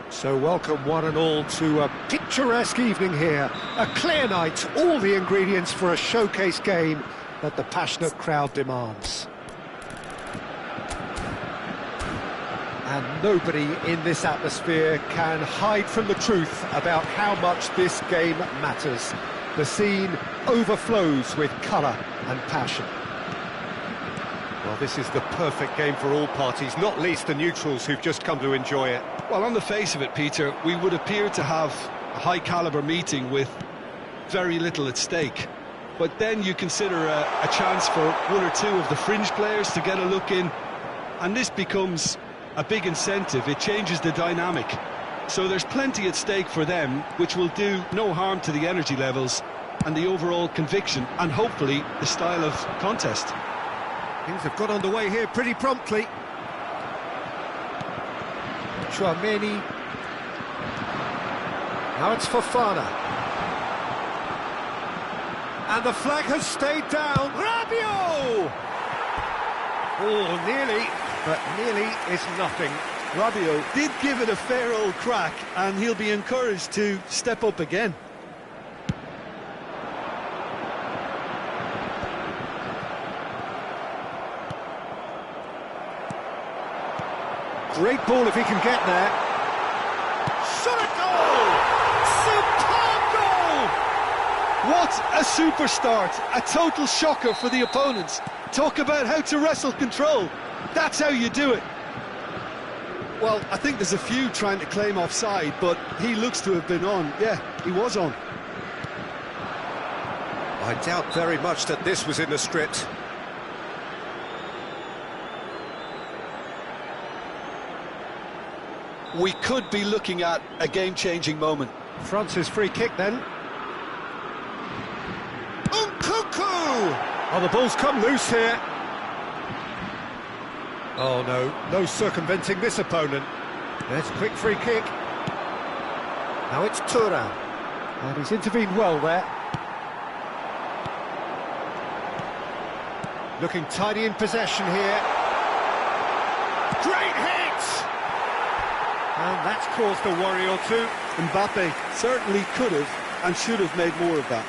So welcome one and all to a picturesque evening here. A clear night, all the ingredients for a showcase game that the passionate crowd demands. And nobody in this atmosphere can hide from the truth about how much this game matters. The scene overflows with colour and passion. Well, this is the perfect game for all parties, not least the neutrals who've just come to enjoy it. Well, on the face of it, Peter, we would appear to have a high-caliber meeting with very little at stake. But then you consider a chance for one or two of the fringe players to get a look in, and this becomes a big incentive. It changes the dynamic. So there's plenty at stake for them, which will do no harm to the energy levels and the overall conviction, and hopefully the style of contest. Things have got underway here pretty promptly. Youngmin. Now it's Fofana. And the flag has stayed down. Rabiot! Oh, nearly, but nearly is nothing. Rabiot did give it a fair old crack, and he'll be encouraged to step up again. Great ball if he can get there. Shot a goal! Superb goal! What a super start! A total shocker for the opponents. Talk about how to wrestle control. That's how you do it. Well, I think there's a few trying to claim offside, but he looks to have been on. Yeah, he was on. I doubt very much that this was in the script. We could be looking at a game-changing moment. France's free kick then. Oh, the ball's come loose here. Oh no, no circumventing this opponent. There's a quick free kick. Now it's Carot. And he's intervened well there. Looking tidy in possession here. Great hit! And that's caused a worry or two. Mbappe certainly could have and should have made more of that.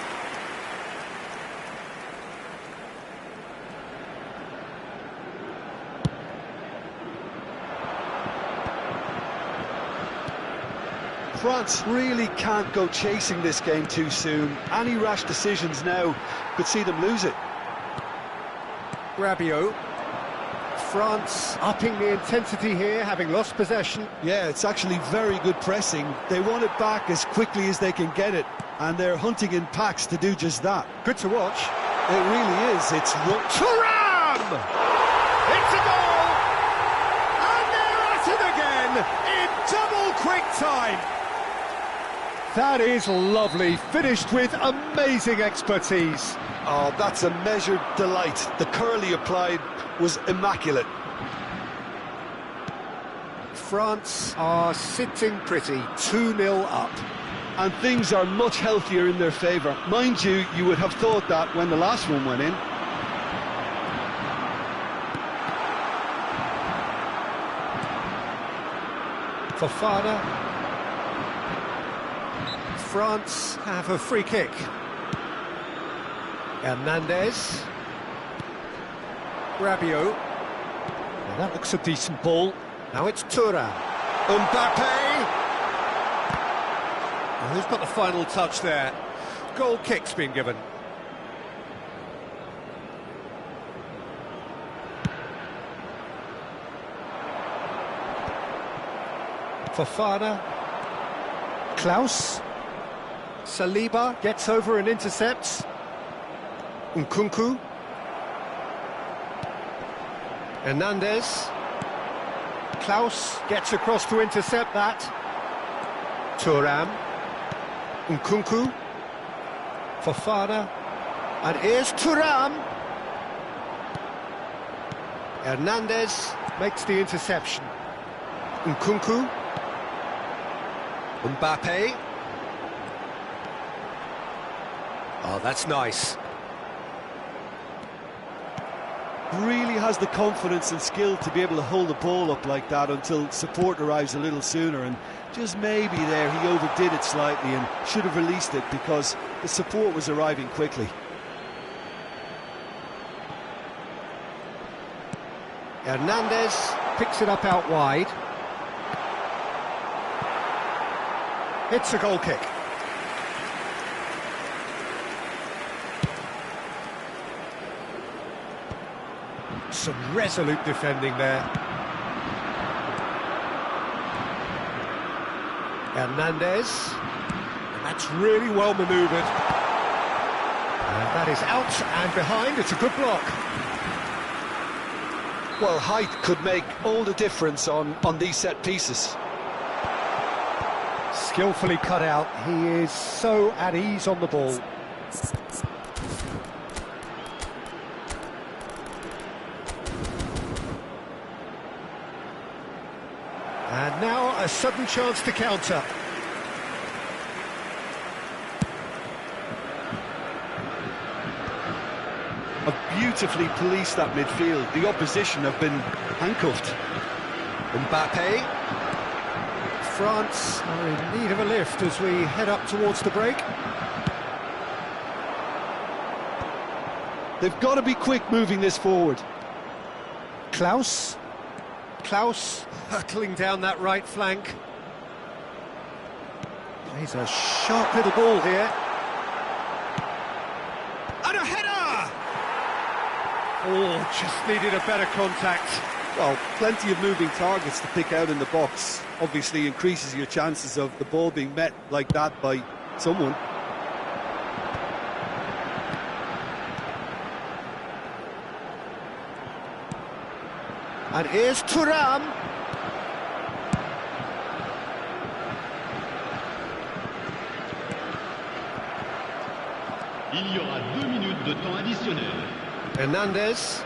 France really can't go chasing this game too soon. Any rash decisions now could see them lose it. Rabiot. France upping the intensity here, having lost possession. Yeah, it's actually very good pressing. They want it back as quickly as they can get it, and they're hunting in packs to do just that. Good to watch. It really is. It's Thuram! It's a goal! And they're at it again in double quick time. That is lovely, finished with amazing expertise. Oh, that's a measured delight. The curl he applied was immaculate. France are sitting pretty, 2-0 up. And things are much healthier in their favour. Mind you, you would have thought that when the last one went in. Fofana. France have a free kick. Hernandez. Rabiot. Well, that looks a decent ball. Now it's Thuram. Mbappe. Oh, who's got the final touch there? Goal kick's been given. Fofana. Klaus. Saliba gets over and intercepts. Nkunku. Hernandez. Klaus gets across to intercept that. Thuram. Nkunku. Fofana. And here's Thuram. Hernandez makes the interception. Nkunku. Mbappe. Oh, that's nice. Really has the confidence and skill to be able to hold the ball up like that until support arrives a little sooner, and just maybe there he overdid it slightly and should have released it because the support was arriving quickly. Hernandez picks it up out wide. It's a goal kick. Some resolute defending there. Hernandez. And that's really well manoeuvred. And that is out and behind. It's a good block. Well, height could make all the difference on these set pieces. Skillfully cut out. He is so at ease on the ball. And now a sudden chance to counter. Have beautifully policed that midfield. The opposition have been handcuffed. Mbappe. France are in need of a lift as we head up towards the break. They've got to be quick moving this forward. Klaus. Klaus hurtling down that right flank. Plays a sharp little ball here. And a header! Oh, just needed a better contact. Well, plenty of moving targets to pick out in the box. Obviously increases your chances of the ball being met like that by someone. And here's Thuram. Il y aura 2 minutes de temps additionnel. Hernandez.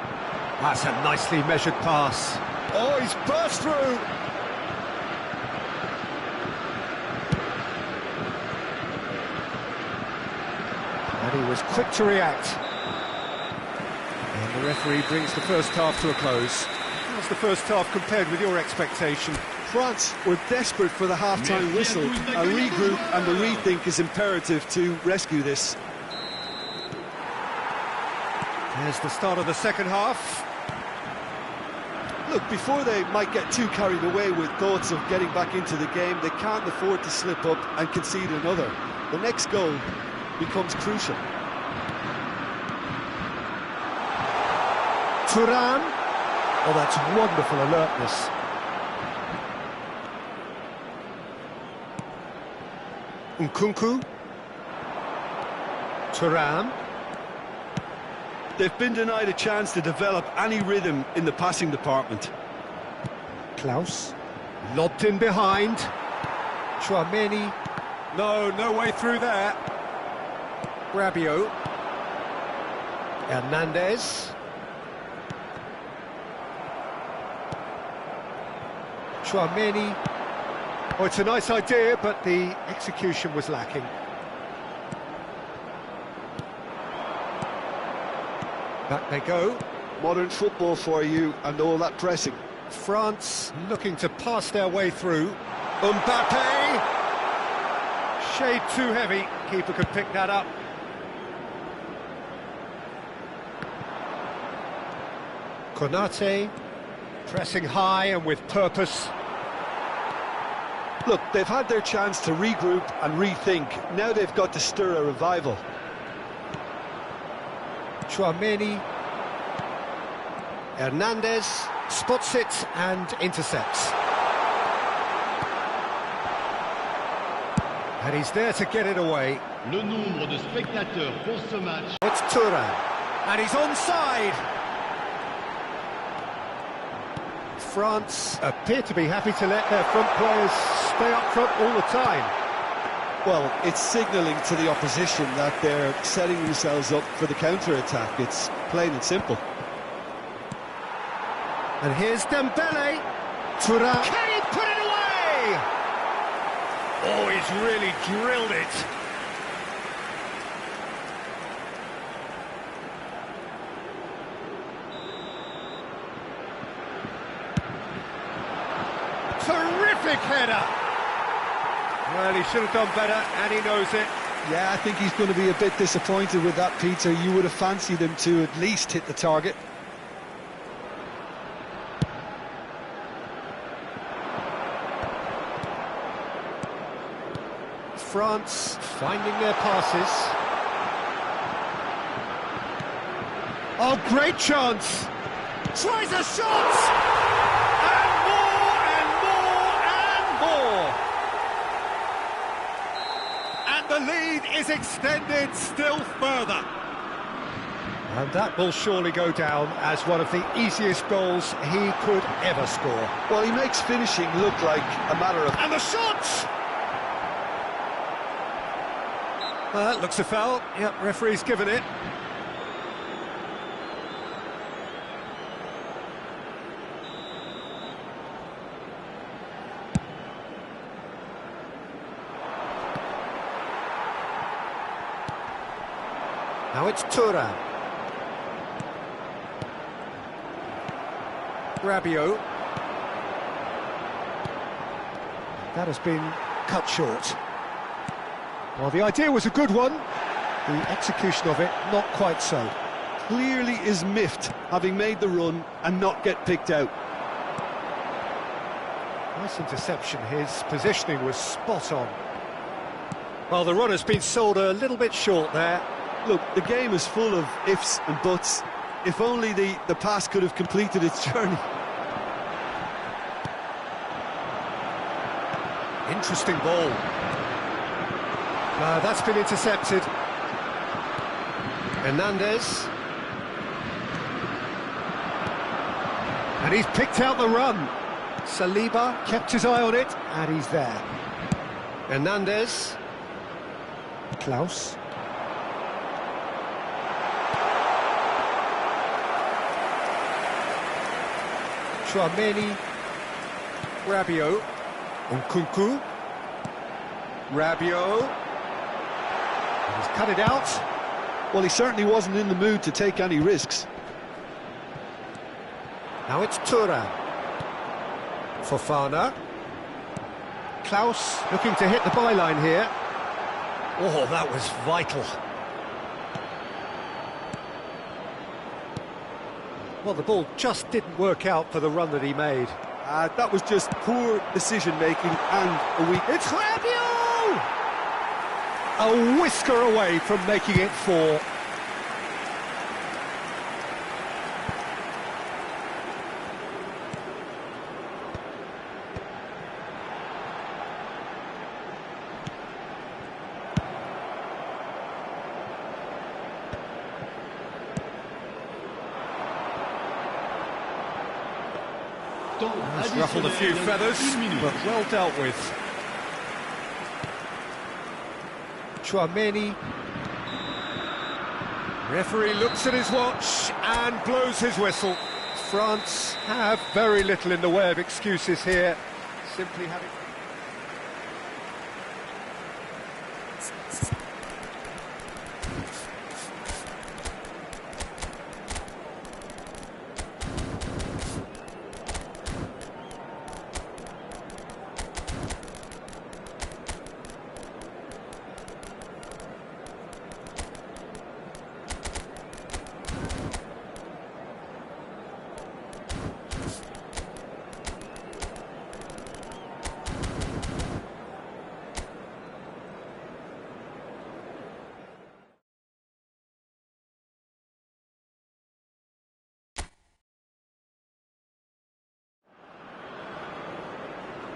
That's a nicely measured pass. Oh, he's burst through. And he was quick to react. And the referee brings the first half to a close. How's the first half compared with your expectation? France were desperate for the half-time whistle. A regroup and a rethink is imperative to rescue this. There's the start of the second half. Look, before they might get too carried away with thoughts of getting back into the game, they can't afford to slip up and concede another. The next goal becomes crucial. Thuram. Oh, that's wonderful alertness. Nkunku. Thuram. They've been denied a chance to develop any rhythm in the passing department. Klaus. Lobbed in behind. Chouameni. No way through there. Rabiot. Hernandez. Chouameni. Oh, it's a nice idea, but the execution was lacking. Back they go. Modern football for you and all that pressing. France looking to pass their way through. Mbappe! Shade too heavy. Keeper could pick that up. Konate pressing high and with purpose. Look, they've had their chance to regroup and rethink. Now they've got to stir a revival. Chouameni. Hernandez spots it and intercepts. And he's there to get it away. Le nombre de spectateurs pour ce match. It's Thuram. And he's onside. France appear to be happy to let their front players stay up front all the time. Well, it's signalling to the opposition that they're setting themselves up for the counter-attack. It's plain and simple. And here's Dembele. Thuram. Can he put it away? Oh, he's really drilled it. Terrific header. Well, he should have done better, and he knows it. Yeah, I think he's going to be a bit disappointed with that, Peter. You would have fancied him to at least hit the target. France finding their passes. Oh, great chance! Tries a shot! And more, and more, and more! And the lead is extended still further. And that will surely go down as one of the easiest goals he could ever score. Well, he makes finishing look like a matter of... And the shot! Looks a foul. Yep, referee's given it. Now it's Thuram. Rabiot. That has been cut short. Well, the idea was a good one. The execution of it, not quite so. Clearly is miffed, having made the run and not get picked out. Nice interception. His positioning was spot on. Well, the run has been sold a little bit short there. Look, the game is full of ifs and buts. If only the pass could have completed its journey. Interesting ball. That's been intercepted. Hernandez. And he's picked out the run. Saliba kept his eye on it, and he's there. Hernandez. Klaus. Tchouaméni. Rabiot. Nkunku. Rabiot. He's cut it out. Well, he certainly wasn't in the mood to take any risks. Now it's Thuram. Fofana. Klaus looking to hit the byline here. Oh, that was vital. Well, the ball just didn't work out for the run that he made. That was just poor decision-making and a weak... It's Rabiot! A whisker away from making it 4. That's ruffled a few feathers, but well dealt with. Tchouaméni. Referee looks at his watch and blows his whistle. France have very little in the way of excuses here. Simply having...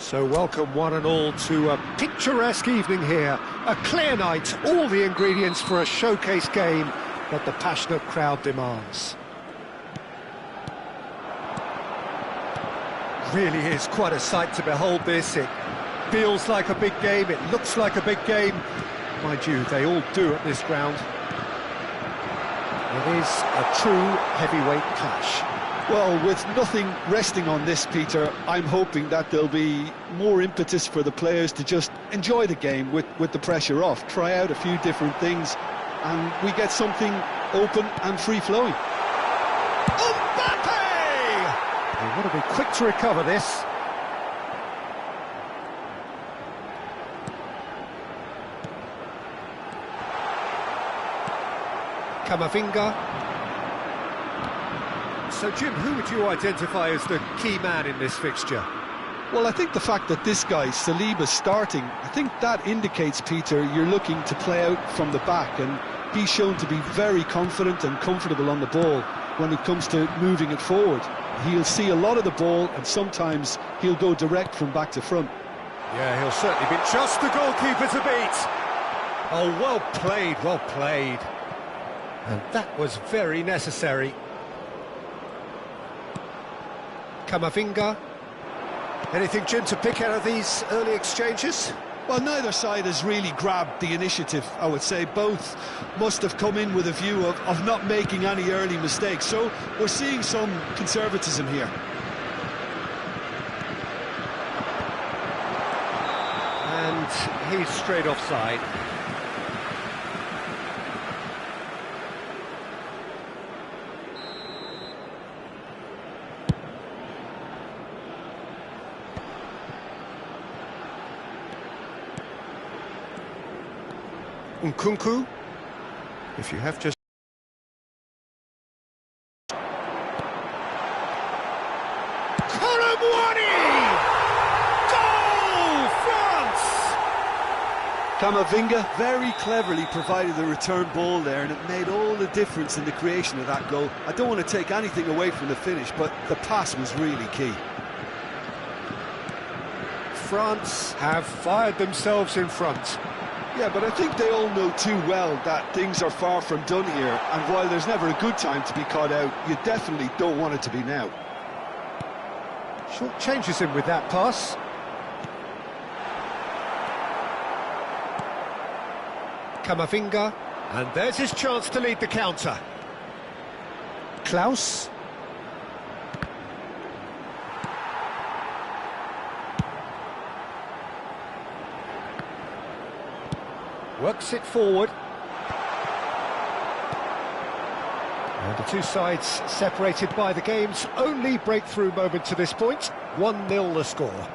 So welcome one and all to a picturesque evening here. A clear night, all the ingredients for a showcase game that the passionate crowd demands. Really is quite a sight to behold this. It feels like a big game, it looks like a big game. Mind you, they all do at this ground. It is a true heavyweight clash. Well, with nothing resting on this, Peter, I'm hoping that there'll be more impetus for the players to just enjoy the game with the pressure off, try out a few different things, and we get something open and free-flowing. Mbappe! They want to be quick to recover this. Camavinga. So, Jim, who would you identify as the key man in this fixture? Well, I think the fact that this guy, Saliba's starting, I think that indicates, Peter, you're looking to play out from the back, and he's shown to be very confident and comfortable on the ball when it comes to moving it forward. He'll see a lot of the ball, and sometimes he'll go direct from back to front. Yeah, he'll certainly be just the goalkeeper to beat. Oh, well played, well played. And that was very necessary. Camavinga. Anything, Jim, to pick out of these early exchanges? Well, neither side has really grabbed the initiative, I would say. Both must have come in with a view of not making any early mistakes. So we're seeing some conservatism here. And he's straight offside. Nkunku, if you have just... Goal, France! Camavinga very cleverly provided the return ball there, and it made all the difference in the creation of that goal. I don't want to take anything away from the finish, but the pass was really key. France have fired themselves in front. Yeah, but I think they all know too well that things are far from done here, and while there's never a good time to be caught out, you definitely don't want it to be now. Short changes him with that pass. Camavinga, and there's his chance to lead the counter. Klaus. Works it forward. And the two sides separated by the game's only breakthrough moment to this point. 1-0 the score.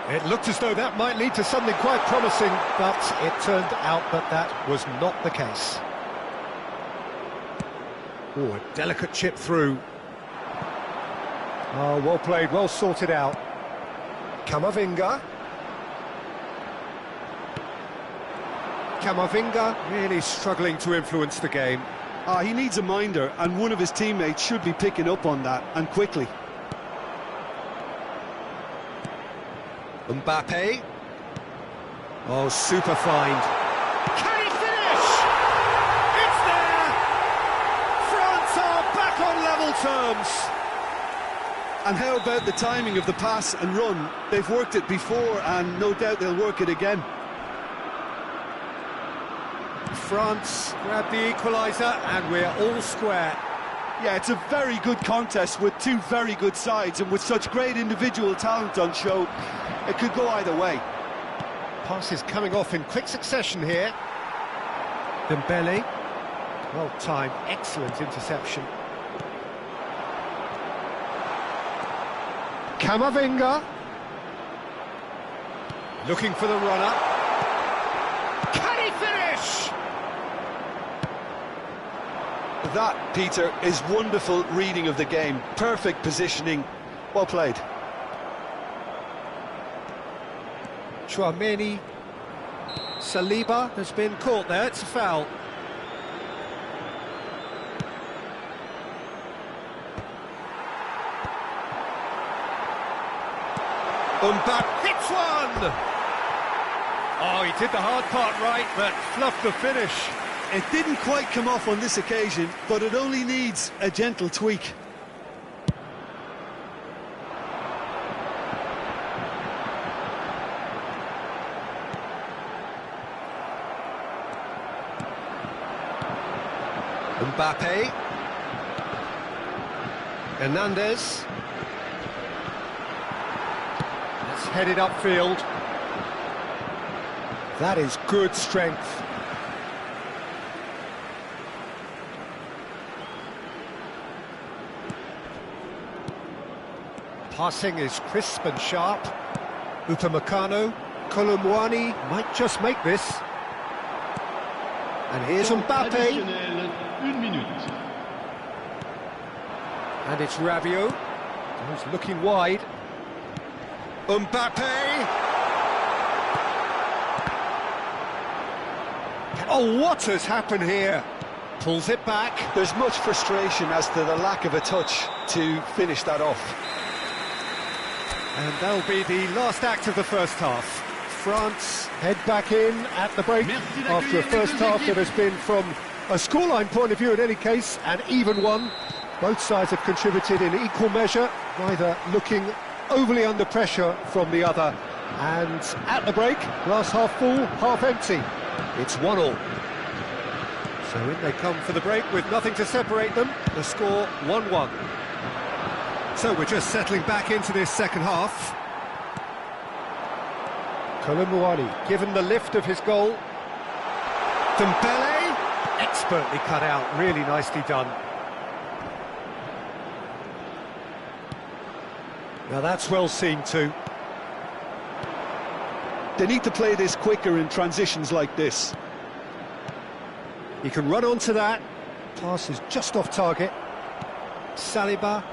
It looked as though that might lead to something quite promising, but it turned out that that was not the case. Oh, a delicate chip through. Oh, well played, well sorted out. Camavinga. Camavinga really struggling to influence the game. He needs a minder, and one of his teammates should be picking up on that, and quickly. Mbappe. Oh, super find. Can he finish? It's there! France are back on level terms. And how about the timing of the pass and run? They've worked it before, and no doubt they'll work it again. France grab the equaliser, and we're all square. Yeah, it's a very good contest with two very good sides, and with such great individual talent on show, it could go either way. Passes coming off in quick succession here. Dembele, well timed, excellent interception. Camavinga, looking for the runner. Can he finish? That, Peter, is wonderful reading of the game. Perfect positioning. Well played. Youngmin. Saliba has been caught there, it's a foul. Mbappe hits one! Oh, he did the hard part right, but fluffed the finish. It didn't quite come off on this occasion, but it only needs a gentle tweak. Mbappe. Hernandez. Let's head it upfield. That is good strength. Passing is crisp and sharp. Upamecano. Colomwani might just make this. And here's Mbappe. Additionnel, 1 minute. And it's Rabiot. He's looking wide. Mbappe! Oh, what has happened here? Pulls it back. There's much frustration as to the lack of a touch to finish that off. And that'll be the last act of the first half. France head back in at the break after a first half that has been, from a scoreline point of view in any case, an even one. Both sides have contributed in equal measure, neither looking overly under pressure from the other. And at the break, glass half full, half empty. It's 1-1. So in they come for the break with nothing to separate them. The score 1-1. So we're just settling back into this second half. Colomwani given the lift of his goal. Dembele, expertly cut out, really nicely done. Now that's well seen too. They need to play this quicker in transitions like this. He can run onto that. Pass is just off target. Saliba.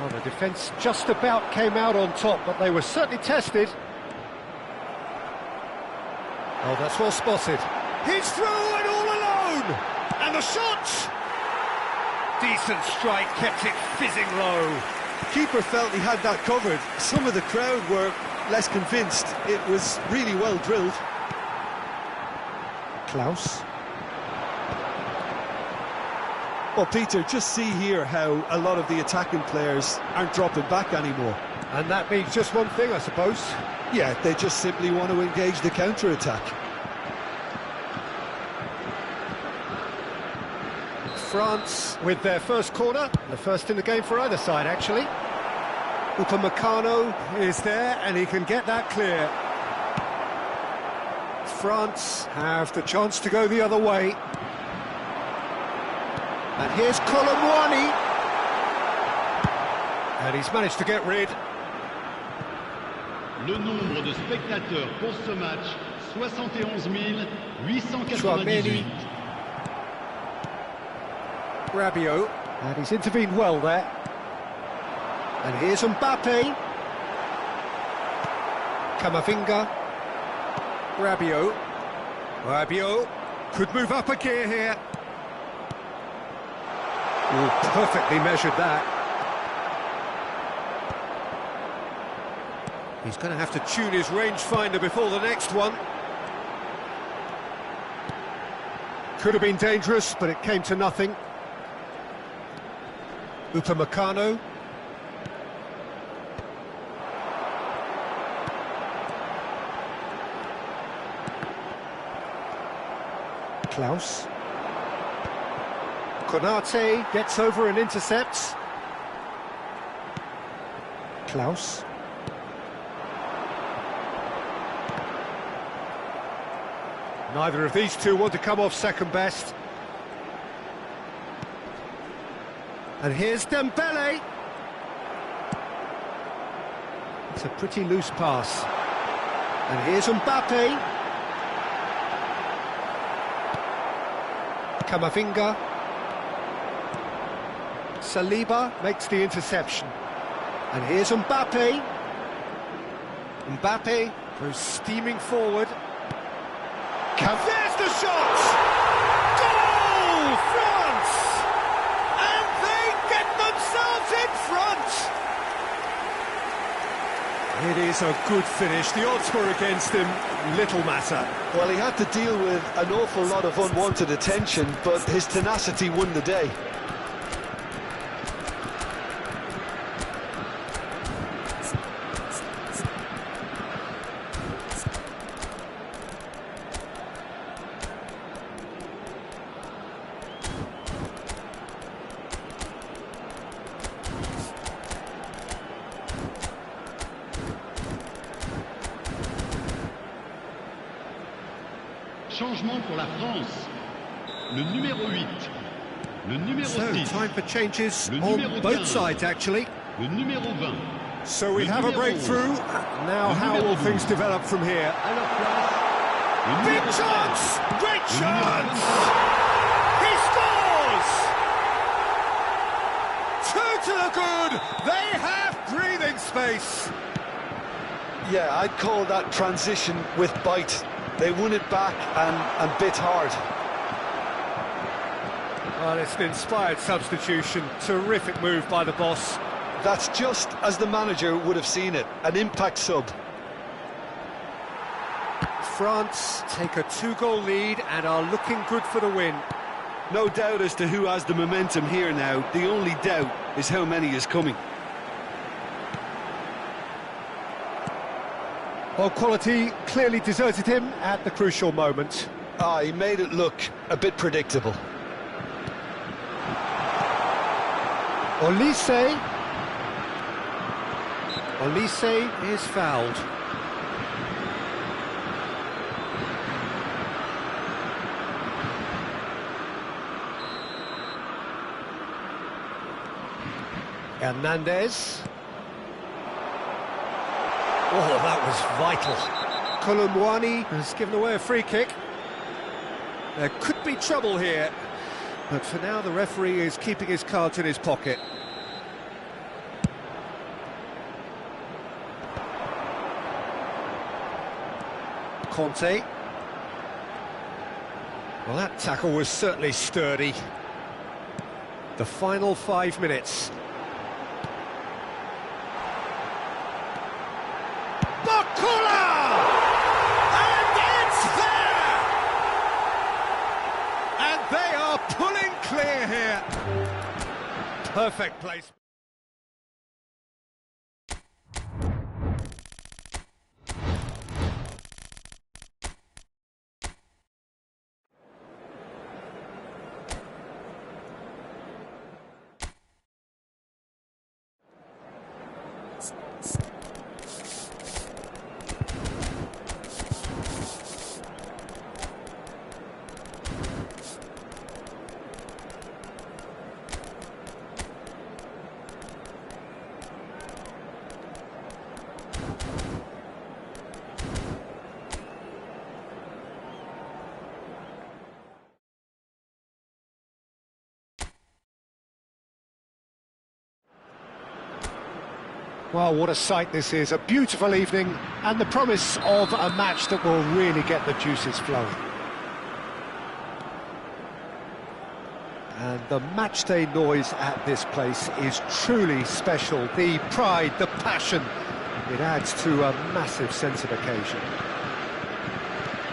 Oh, the defence just about came out on top, but they were certainly tested. Oh, that's well spotted. He's through and all alone! And the shot! Decent strike, kept it fizzing low. Keeper felt he had that covered. Some of the crowd were less convinced. It was really well drilled. Klaus. Well, Peter, just see here how a lot of the attacking players aren't dropping back anymore. And that means just one thing, I suppose. Yeah, they just simply want to engage the counter-attack. France with their first corner, the first in the game for either side, actually. Upamecano is there, and he can get that clear. France have the chance to go the other way. And here's Colomwani. And he's managed to get rid. Le nombre de spectateurs pour ce match, 71 898. Youngmin. Rabiot, and he's intervened well there. And here's Mbappe. Camavinga. Rabiot. Rabiot could move up a gear here. Oh, perfectly measured that. He's going to have to tune his rangefinder before the next one. Could have been dangerous, but it came to nothing. Upamecano. Klaus. Konate gets over and intercepts. Klaus. Neither of these two want to come off second best. And here's Dembele. It's a pretty loose pass. And here's Mbappe. Camavinga. Saliba makes the interception. And here's Mbappe. Mbappe goes steaming forward. There's the shot! Goal! France! And they get themselves in front! It is a good finish. The odds were against him. Little matter. Well, he had to deal with an awful lot of unwanted attention, but his tenacity won the day. Changement pour la France. Le numéro 8. Le numéro 6. Time for changes Le on numéro both 15. sides, actually. Le numéro 20. So we Le have a numéro breakthrough. 11. Now, Le how numéro will 12. things develop from here? À leur place, le Big numéro chance! 13. Great Le numéro chance! 25. He scores! Two to the good! They have breathing space! Yeah, I'd call that transition with bite. They won it back and bit hard. Well, it's an inspired substitution. Terrific move by the boss. That's just as the manager would have seen it, an impact sub. France take a two-goal lead and are looking good for the win. No doubt as to who has the momentum here now. The only doubt is how many is coming. Well, quality clearly deserted him at the crucial moment. He made it look a bit predictable. Olise is fouled. Hernandez. Oh, that was vital. Colomboani has given away a free kick. There could be trouble here, but for now the referee is keeping his cards in his pocket. Conte. Well, that tackle was certainly sturdy. The final 5 minutes. And it's there! And they are pulling clear here. Perfect place. Well, what a sight this is. A beautiful evening and the promise of a match that will really get the juices flowing. And the matchday noise at this place is truly special. The pride, the passion, it adds to a massive sense of occasion.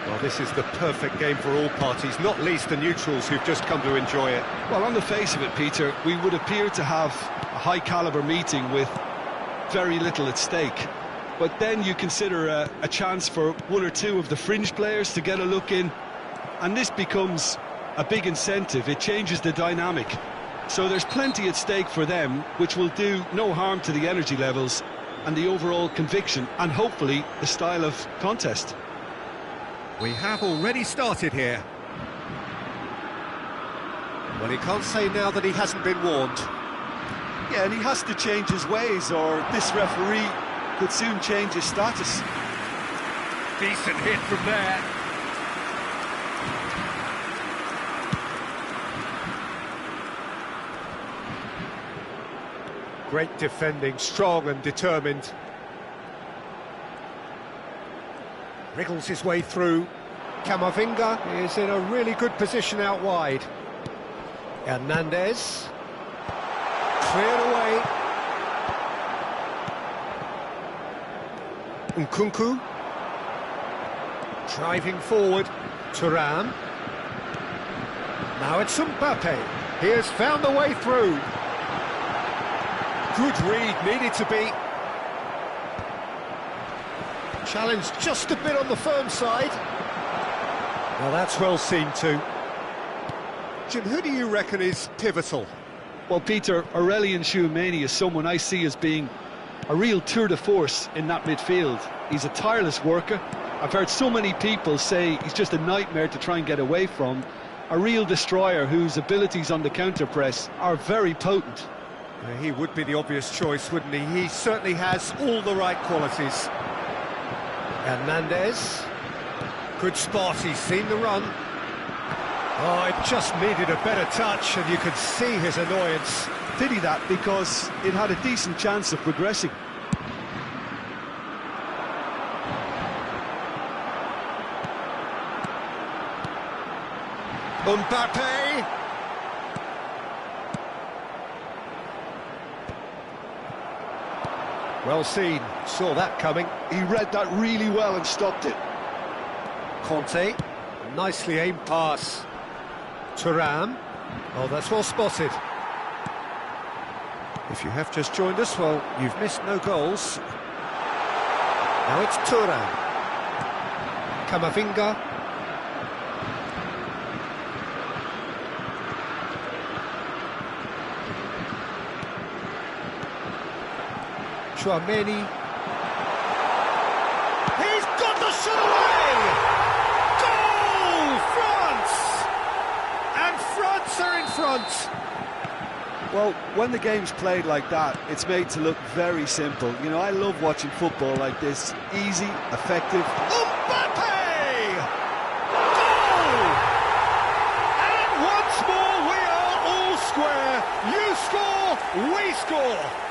Well, this is the perfect game for all parties, not least the neutrals who've just come to enjoy it. Well, on the face of it, Peter, we would appear to have a high-caliber meeting with very little at stake. But then you consider a chance for one or two of the fringe players to get a look in, and this becomes a big incentive. It changes the dynamic. So there's plenty at stake for them, which will do no harm to the energy levels and the overall conviction, and hopefully the style of contest. We have already started here. Well, he can't say now that he hasn't been warned. Yeah, and he has to change his ways, or this referee could soon change his status. Decent hit from there. Great defending, strong and determined. Wriggles his way through. Camavinga is in a really good position out wide. Hernandez. Cleared away. Nkunku. Driving forward. Thuram. Now it's Mbappe. He has found the way through. Good read, needed to be. Challenge just a bit on the firm side. Well, that's well seen too. Jim, who do you reckon is pivotal? Well, Peter, Aurelien Tchouameni is someone I see as being a real tour de force in that midfield. He's a tireless worker. I've heard so many people say he's just a nightmare to try and get away from. A real destroyer whose abilities on the counter-press are very potent. He would be the obvious choice, wouldn't he? He certainly has all the right qualities. Hernandez. Good spot, he's seen the run. Oh, it just needed a better touch, and you could see his annoyance. Pity that, because it had a decent chance of progressing. Mbappe! Well seen, saw that coming. He read that really well and stopped it. Conte, nicely aimed pass. Thuram, oh, that's well spotted. If you have just joined us, well, you've missed no goals. Now it's Thuram. Camavinga. Tchouameni. He's got the shot away! Goal! France! And France are in front! Well, when the game's played like that, it's made to look very simple. You know, I love watching football like this. Easy, effective. Mbappe! Goal! And once more we are all square. You score, we score.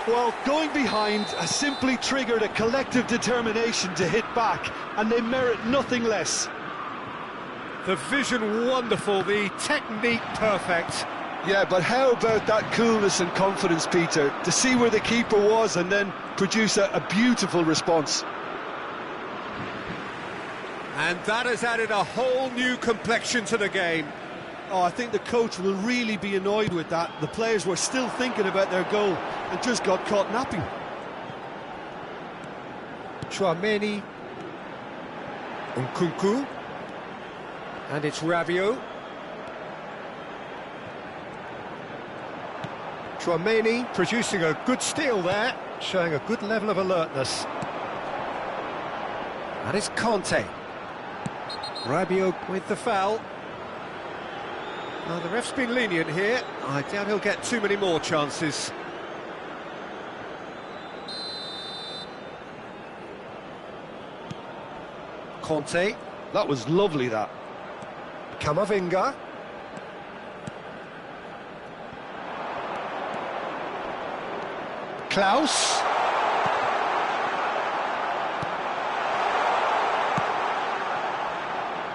Well, going behind has simply triggered a collective determination to hit back, and they merit nothing less. The vision wonderful, the technique perfect. Yeah, but how about that coolness and confidence, Peter, to see where the keeper was and then produce a beautiful response. And that has added a whole new complexion to the game. Oh, I think the coach will really be annoyed with that. The players were still thinking about their goal and just got caught napping. Tchouameni. Nkunku. And it's Rabiot. Tchouameni producing a good steal there, showing a good level of alertness. And it's Conte. Rabiot with the foul. The ref's been lenient here. I doubt he'll get too many more chances. Conte. That was lovely, that. Camavinga. Klaus.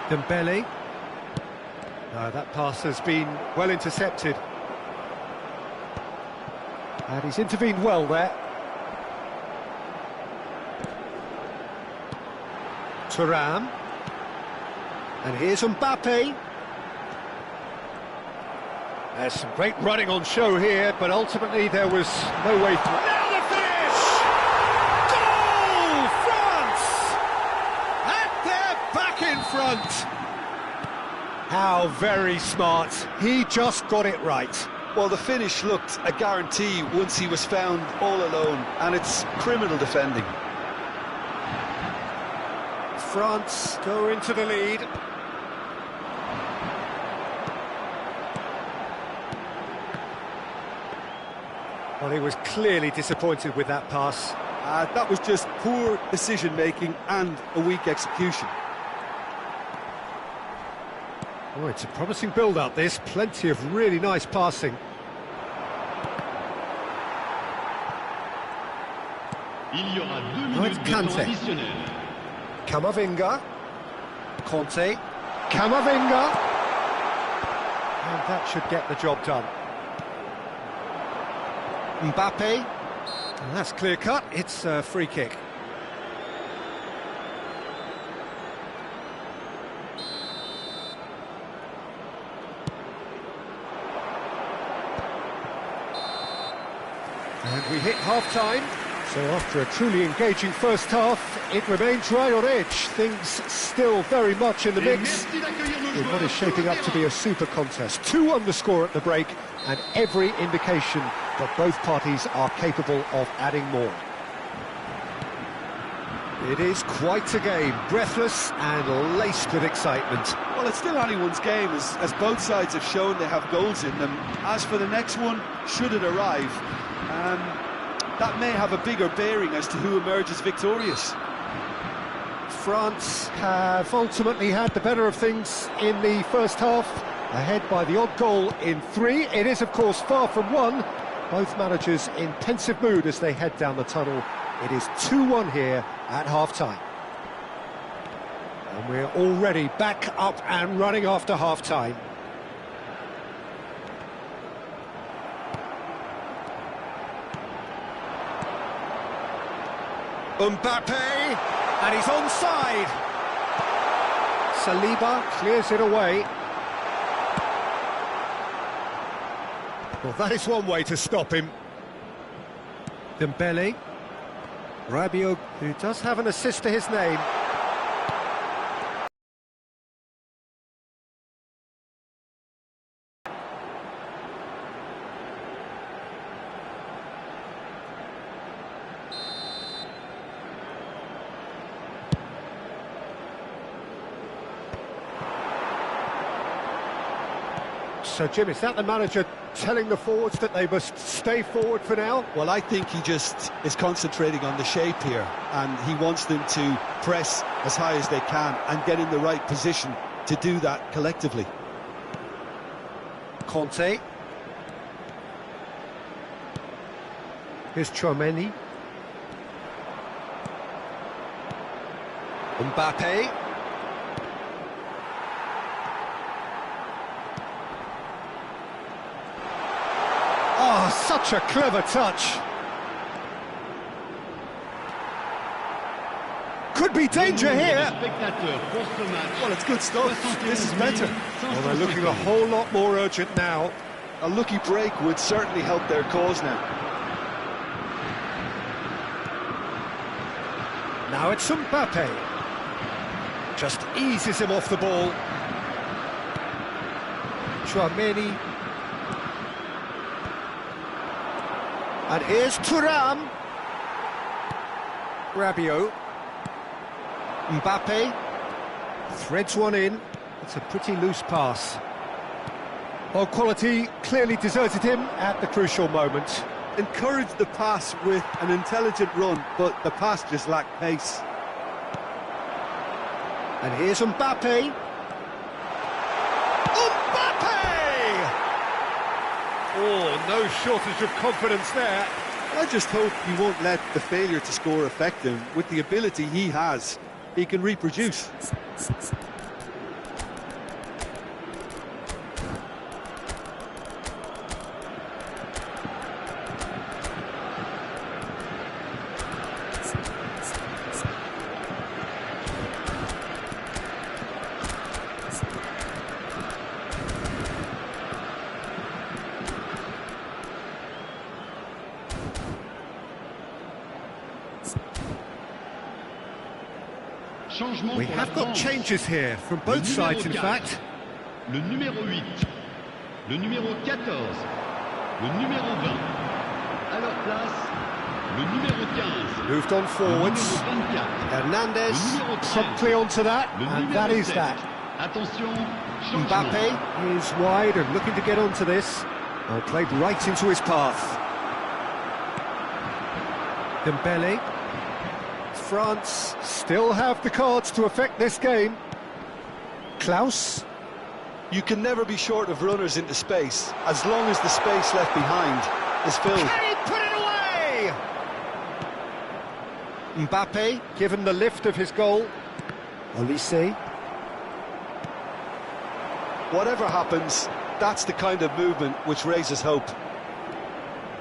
Dembele. No, that pass has been well intercepted. And he's intervened well there. Thuram. And here's Mbappe. There's some great running on show here, but ultimately there was no way through. Now the finish! Goal! France! And they're back in front! How very smart. He just got it right. Well, the finish looked a guarantee once he was found all alone, and it's criminal defending. France go into the lead. Well, he was clearly disappointed with that pass. That was just poor decision-making and a weak execution. Oh, it's a promising build-up, this. Plenty of really nice passing. Il y aura 2 Oh, it's minutes de temps Kante. additionnel. Camavinga. Conte. Camavinga. And that should get the job done. Mbappe. And that's clear-cut. It's a free kick. We hit half-time, so after a truly engaging first half, it remains right on edge. Things still very much in the mix in what is shaping up to be a super contest. 2 on the score at the break, and every indication that both parties are capable of adding more. It is quite a game, breathless and laced with excitement. Well, it's still anyone's game, as both sides have shown they have goals in them. As for the next one, should it arrive, that may have a bigger bearing as to who emerges victorious. France have ultimately had the better of things in the first half, ahead by the odd goal in 3. It is, of course, far from 1. Both managers in pensive mood as they head down the tunnel. It is 2-1 here at half-time. And we're already back up and running after half-time. Mbappe, and he's onside. Saliba clears it away. Well, that is one way to stop him. Dembele. Rabiot, who does have an assist to his name. So, Jim, is that the manager telling the forwards that they must stay forward for now? Well, I think he just is concentrating on the shape here, and he wants them to press as high as they can and get in the right position to do that collectively. Conte. Here's Youngmin. Mbappe. Oh, such a clever touch. Could be danger here. Well, it's good stuff. This is better. Well, they're looking a whole lot more urgent now. A lucky break would certainly help their cause now. Now it's Mbappe. Just eases him off the ball. Youngmin. And here's Thuram. Rabiot. Mbappe. Threads one in. It's a pretty loose pass. Well, quality clearly deserted him at the crucial moment. Encouraged the pass with an intelligent run, but the pass just lacked pace. And here's Mbappe. Oh, no shortage of confidence there. I just hope he won't let the failure to score affect him. With the ability he has, he can reproduce. We have got changes here from both sides, in fact. Le numéro 8, le numéro 14, le numéro 20. À leur place, le numéro 15. Moved on forwards. Hernandez promptly onto that, and that is that. Attention, Mbappe is wide and looking to get onto this. Well, played right into his path. Dembele. France still have the cards to affect this game. Klaus. You can never be short of runners into space, as long as the space left behind is filled. Can he put it away? Mbappe, given the lift of his goal. Olise. Whatever happens, that's the kind of movement which raises hope.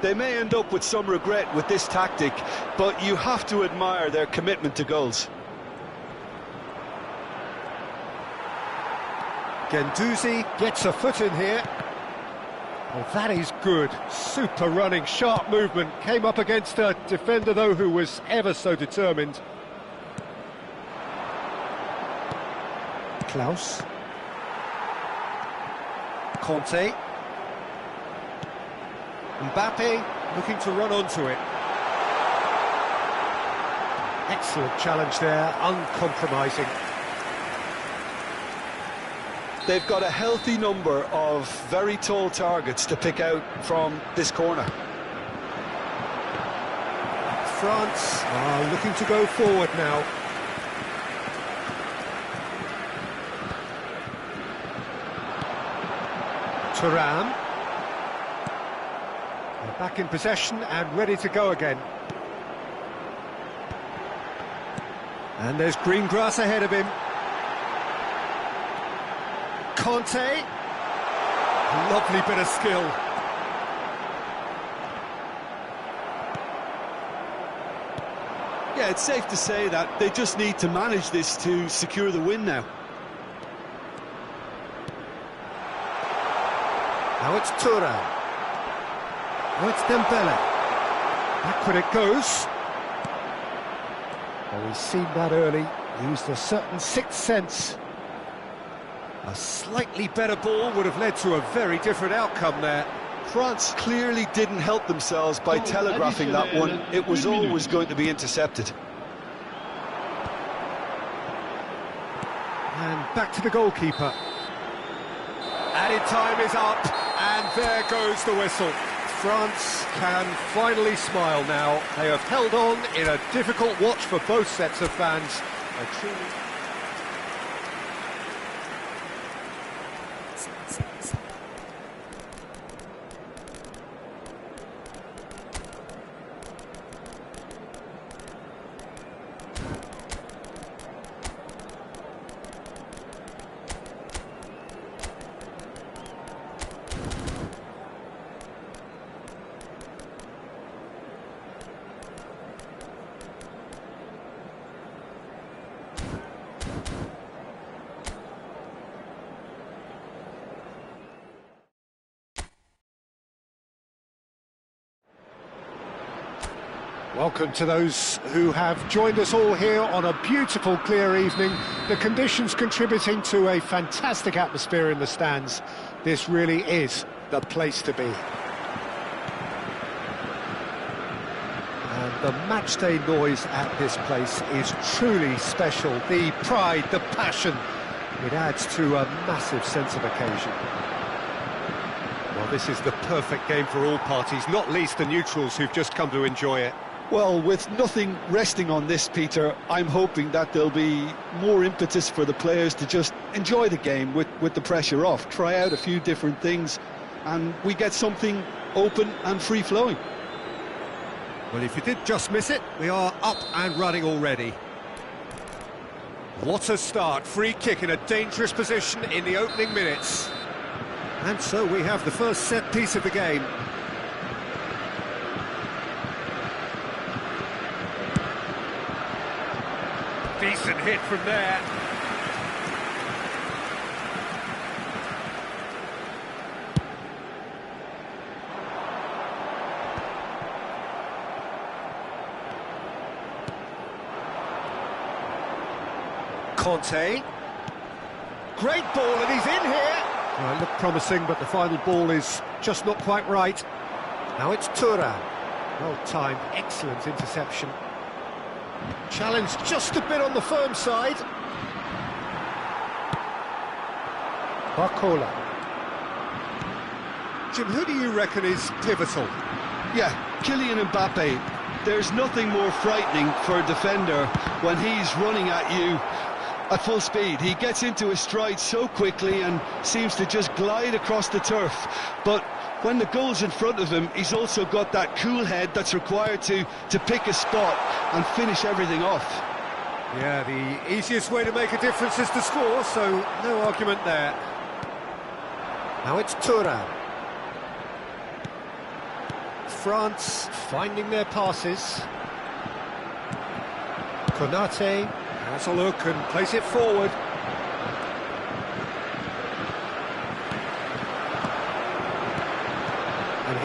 They may end up with some regret with this tactic, but you have to admire their commitment to goals. Guendouzi gets a foot in here. Oh, that is good. Super running, sharp movement. Came up against a defender, though, who was ever so determined. Klaus. Conte. Mbappe looking to run onto it. Excellent challenge there, uncompromising. They've got a healthy number of very tall targets to pick out from this corner. France are looking to go forward now. Thuram. They're back in possession and ready to go again. And there's green grass ahead of him. Conte. Lovely bit of skill. Yeah, it's safe to say that they just need to manage this to secure the win now. Now it's Thuram. Now it's Dembele. Backward it goes. Well, we've seen that early. Used a certain sixth sense. A slightly better ball would have led to a very different outcome there. France clearly didn't help themselves by telegraphing that one. It was always going to be intercepted. And back to the goalkeeper. Added time is up, and there goes the whistle. France can finally smile now. They have held on in a difficult watch for both sets of fans. A truly... Welcome to those who have joined us all here on a beautiful, clear evening. The conditions contributing to a fantastic atmosphere in the stands. This really is the place to be. And the matchday noise at this place is truly special. The pride, the passion, it adds to a massive sense of occasion. Well, this is the perfect game for all parties, not least the neutrals who've just come to enjoy it. Well, with nothing resting on this, Peter, I'm hoping that there'll be more impetus for the players to just enjoy the game with the pressure off, try out a few different things, and we get something open and free-flowing. Well, if you did just miss it, we are up and running already. What a start, free kick in a dangerous position in the opening minutes. And so we have the first set piece of the game. Decent hit from there. Conte. Great ball, and he's in here. Well, it looked promising, but the final ball is just not quite right. Now it's Thuram. Well timed, excellent interception. Challenge just a bit on the firm side. Barcola. Jim, who do you reckon is pivotal? Yeah, Kylian Mbappe. There's nothing more frightening for a defender when he's running at you at full speed. He gets into his stride so quickly and seems to just glide across the turf. But when the goal's in front of him, he's also got that cool head that's required to pick a spot and finish everything off. Yeah, the easiest way to make a difference is to score, so no argument there. Now it's Thuram. France finding their passes. Konate has a look and plays it forward.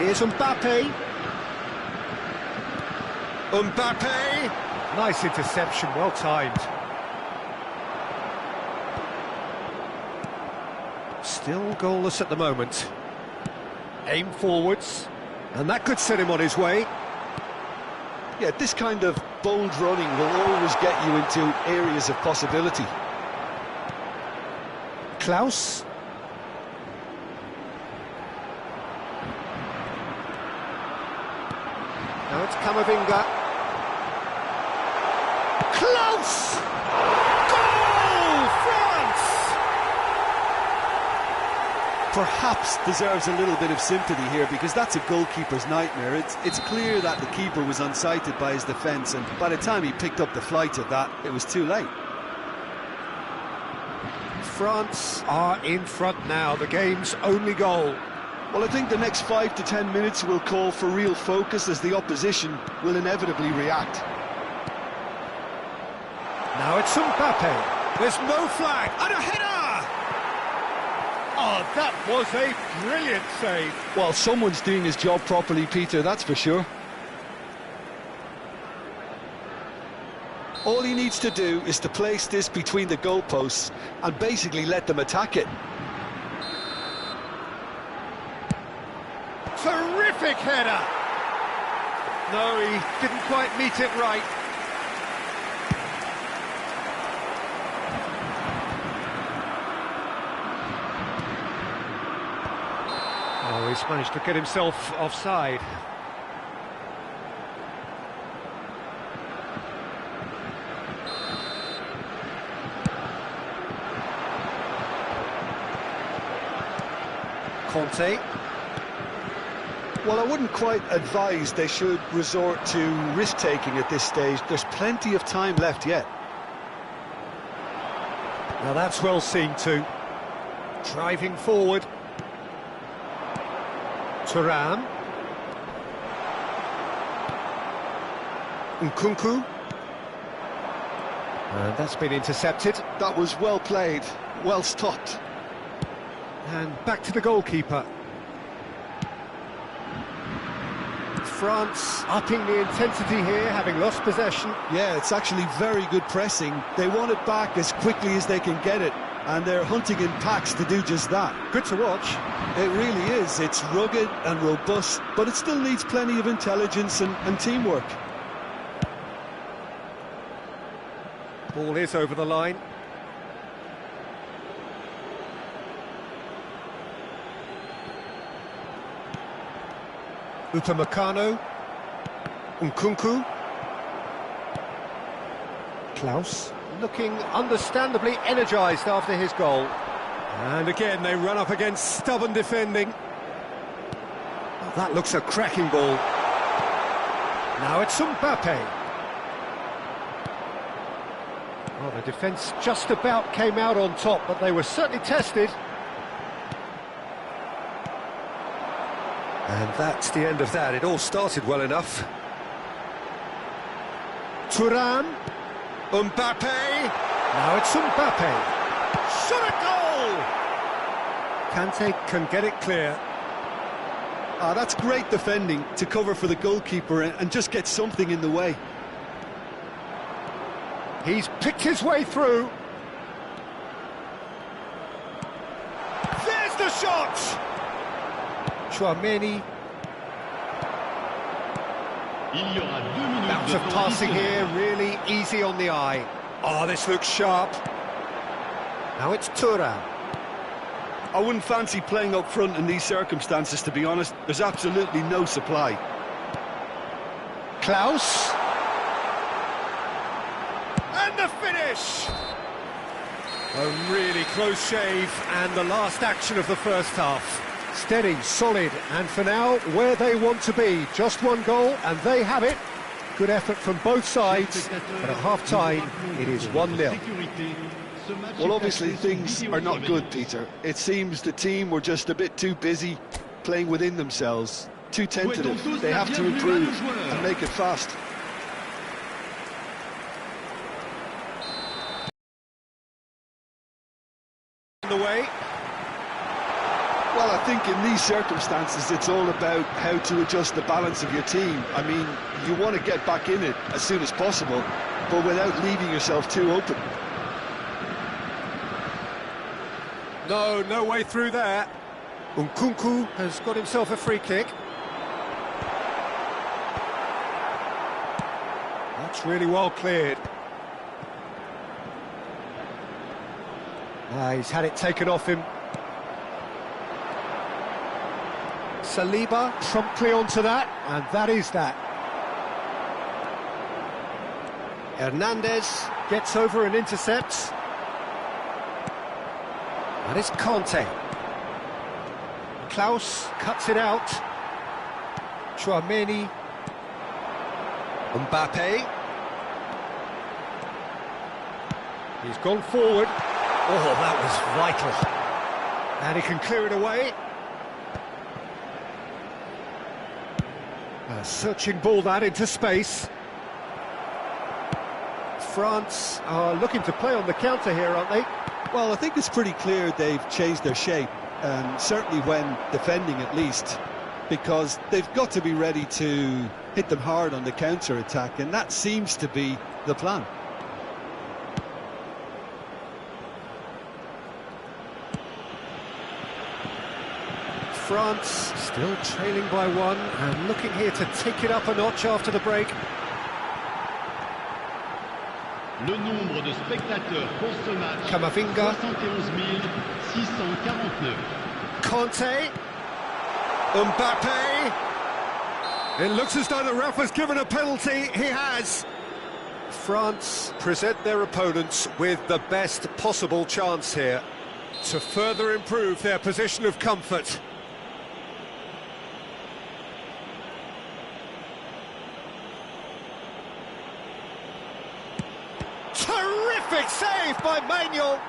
Here's Mbappe. Mbappe! Nice interception, well timed. Still goalless at the moment. Aim forwards, and that could set him on his way. Yeah, this kind of bold running will always get you into areas of possibility. Klaus. Now it's Camavinga. Klaus! Goal! France! Perhaps deserves a little bit of sympathy here, because that's a goalkeeper's nightmare. It's clear that the keeper was unsighted by his defence, and by the time he picked up the flight of that, it was too late. France are in front now, the game's only goal. Well, I think the next 5 to 10 minutes will call for real focus, as the opposition will inevitably react. Now it's Mbappe. There's no flag, and a header! Oh, that was a brilliant save. Well, someone's doing his job properly, Peter, that's for sure. All he needs to do is to place this between the goalposts and basically let them attack it. Terrific header! No, he didn't quite meet it right. Oh, he's managed to get himself offside. Conte. Well, I wouldn't quite advise they should resort to risk-taking at this stage. There's plenty of time left yet. Now that's well seen too. Driving forward. Thuram. Nkunku. And that's been intercepted. That was well played, well stopped. And back to the goalkeeper. France upping the intensity here, having lost possession. Yeah, it's actually very good pressing. They want it back as quickly as they can get it, and they're hunting in packs to do just that. Good to watch. It really is. It's rugged and robust, but it still needs plenty of intelligence and teamwork. Ball is over the line. Upamecano. Nkunku. Klaus, looking understandably energised after his goal. And again, they run up against stubborn defending. Well, that looks a cracking ball. Now it's Mbappe. Well, the defence just about came out on top, but they were certainly tested. And that's the end of that. It all started well enough. Thuram. Mbappe. Now it's Mbappe. Shot a goal! Kante can get it clear. That's great defending to cover for the goalkeeper and just get something in the way. He's picked his way through. There's the shot! Youngmin. Bounce of passing here, really easy on the eye. Oh, this looks sharp. Now it's Thuram. I wouldn't fancy playing up front in these circumstances, to be honest. There's absolutely no supply. Klaus. And the finish! A really close shave, and the last action of the first half. Steady, solid, and for now, where they want to be. Just one goal, and they have it. Good effort from both sides, but at half-time, it is 1-0. Well, obviously, things are not good, Peter. It seems the team were just a bit too busy playing within themselves, too tentative. They have to improve and make it fast. The way. Well, I think in these circumstances, it's all about how to adjust the balance of your team. I mean, you want to get back in it as soon as possible, but without leaving yourself too open. No way through there. Nkunku has got himself a free kick. That's really well cleared. He's had it taken off him. Saliba promptly onto that, and that is that. Hernandez gets over and intercepts. And it's Conte. Klaus cuts it out. Chouameni. Mbappe. He's gone forward. Oh, that was vital. And he can clear it away. A searching ball that into space. France are looking to play on the counter here, aren't they? Well, I think it's pretty clear they've changed their shape, certainly when defending at least, because they've got to be ready to hit them hard on the counter-attack, and that seems to be the plan. France still trailing by one and looking here to take it up a notch after the break. Le nombre de spectateurs pour ce match, Camavinga. 71 649. Conte. Mbappe. It looks as though the ref has given a penalty. He has. France present their opponents with the best possible chance here to further improve their position of comfort. Terrific save by Manuel.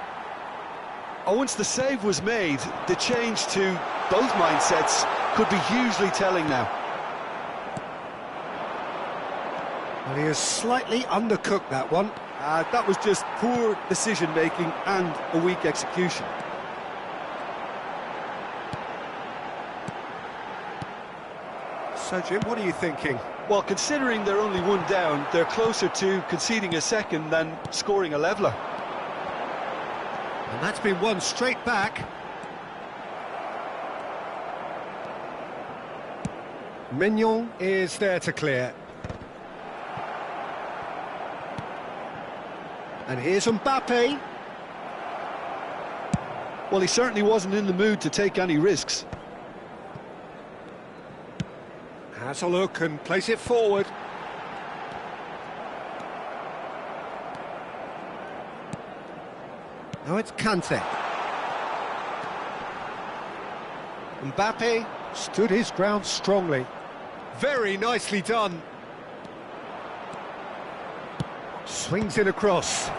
Once the save was made, the change to both mindsets could be hugely telling now. Well, he has slightly undercooked that one. That was just poor decision-making and a weak execution. So, Jim, what are you thinking? Well, considering they're only one down, they're closer to conceding a second than scoring a leveller. And that's been won straight back. Mignon is there to clear. And here's Mbappe. Well, he certainly wasn't in the mood to take any risks. Has a look and plays it forward. Now it's Kante. Mbappe stood his ground strongly. Very nicely done. Swings in across.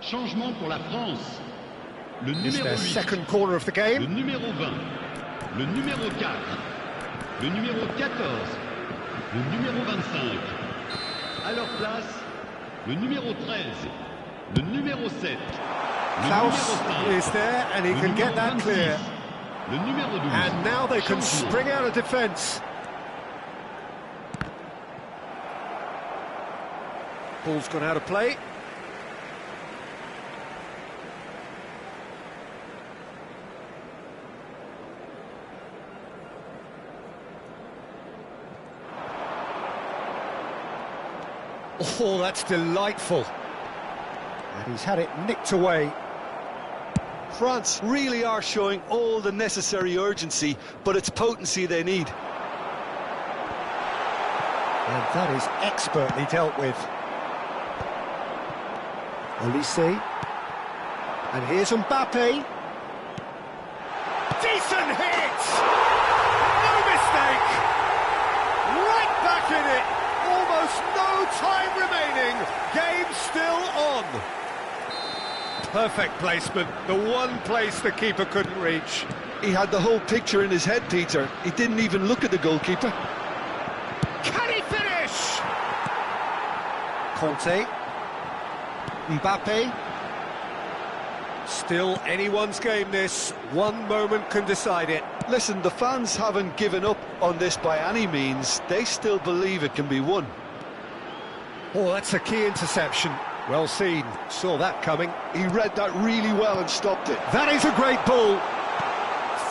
Changement pour la France. Le It's numéro their 8, second corner of the le game. numéro 20, le numéro 4, le numéro 14, le numéro 25. À leur place, le numéro 13, le numéro 7, le Klaus numéro 5, is there and he le can numéro get that 26, clear. le numéro 12. And now they can Changement. spring out of defence. Ball's gone out of play. Oh, that's delightful. And he's had it nicked away. France really are showing all the necessary urgency, but it's potency they need. And that is expertly dealt with. Olise. And here's Mbappe. Decent hit! No mistake! back in it. Almost no time remaining. Game still on. Perfect placement. The one place the keeper couldn't reach. He had the whole picture in his head, Peter. He didn't even look at the goalkeeper. Can he finish? Conte. Mbappe. Still anyone's game this. One moment can decide it. Listen, the fans haven't given up on this by any means. They still believe it can be won. Oh, that's a key interception. Well seen. Saw that coming. He read that really well and stopped it. That is a great ball.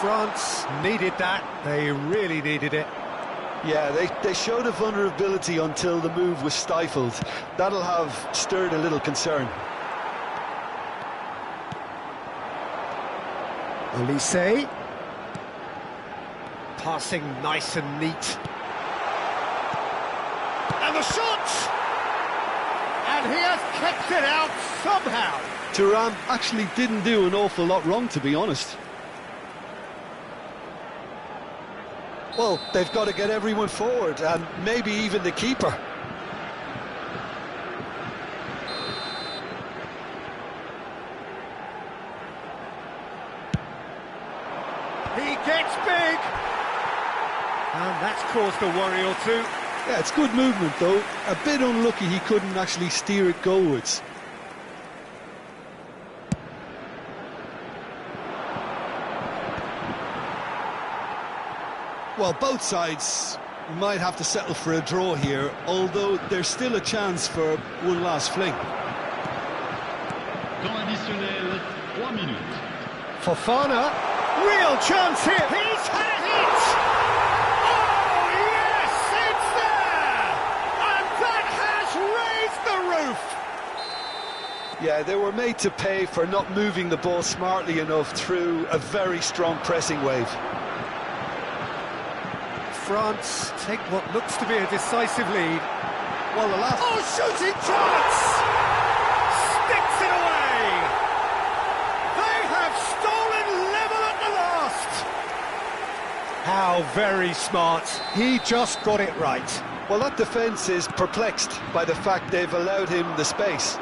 France needed that. They really needed it. Yeah, they showed a vulnerability until the move was stifled. That'll have stirred a little concern. Olise. Passing nice and neat. And the shot! And he has kept it out somehow. Thuram actually didn't do an awful lot wrong, to be honest. Well, they've got to get everyone forward, and maybe even the keeper. He gets big! And that's caused a worry or two. Yeah, it's good movement, though. A bit unlucky he couldn't actually steer it goalwards. Well, both sides might have to settle for a draw here, although there's still a chance for one last fling. Temps additionnel, 3 minutes. Fofana, real chance here. He's had it! Oh, yes, it's there! And that has raised the roof! Yeah, they were made to pay for not moving the ball smartly enough through a very strong pressing wave. France take what looks to be a decisive lead. Well, the last... Oh, shooting chance! Sticks it away! They have stolen level at the last! How very smart. He just got it right. Well, that defence is perplexed by the fact they've allowed him the space.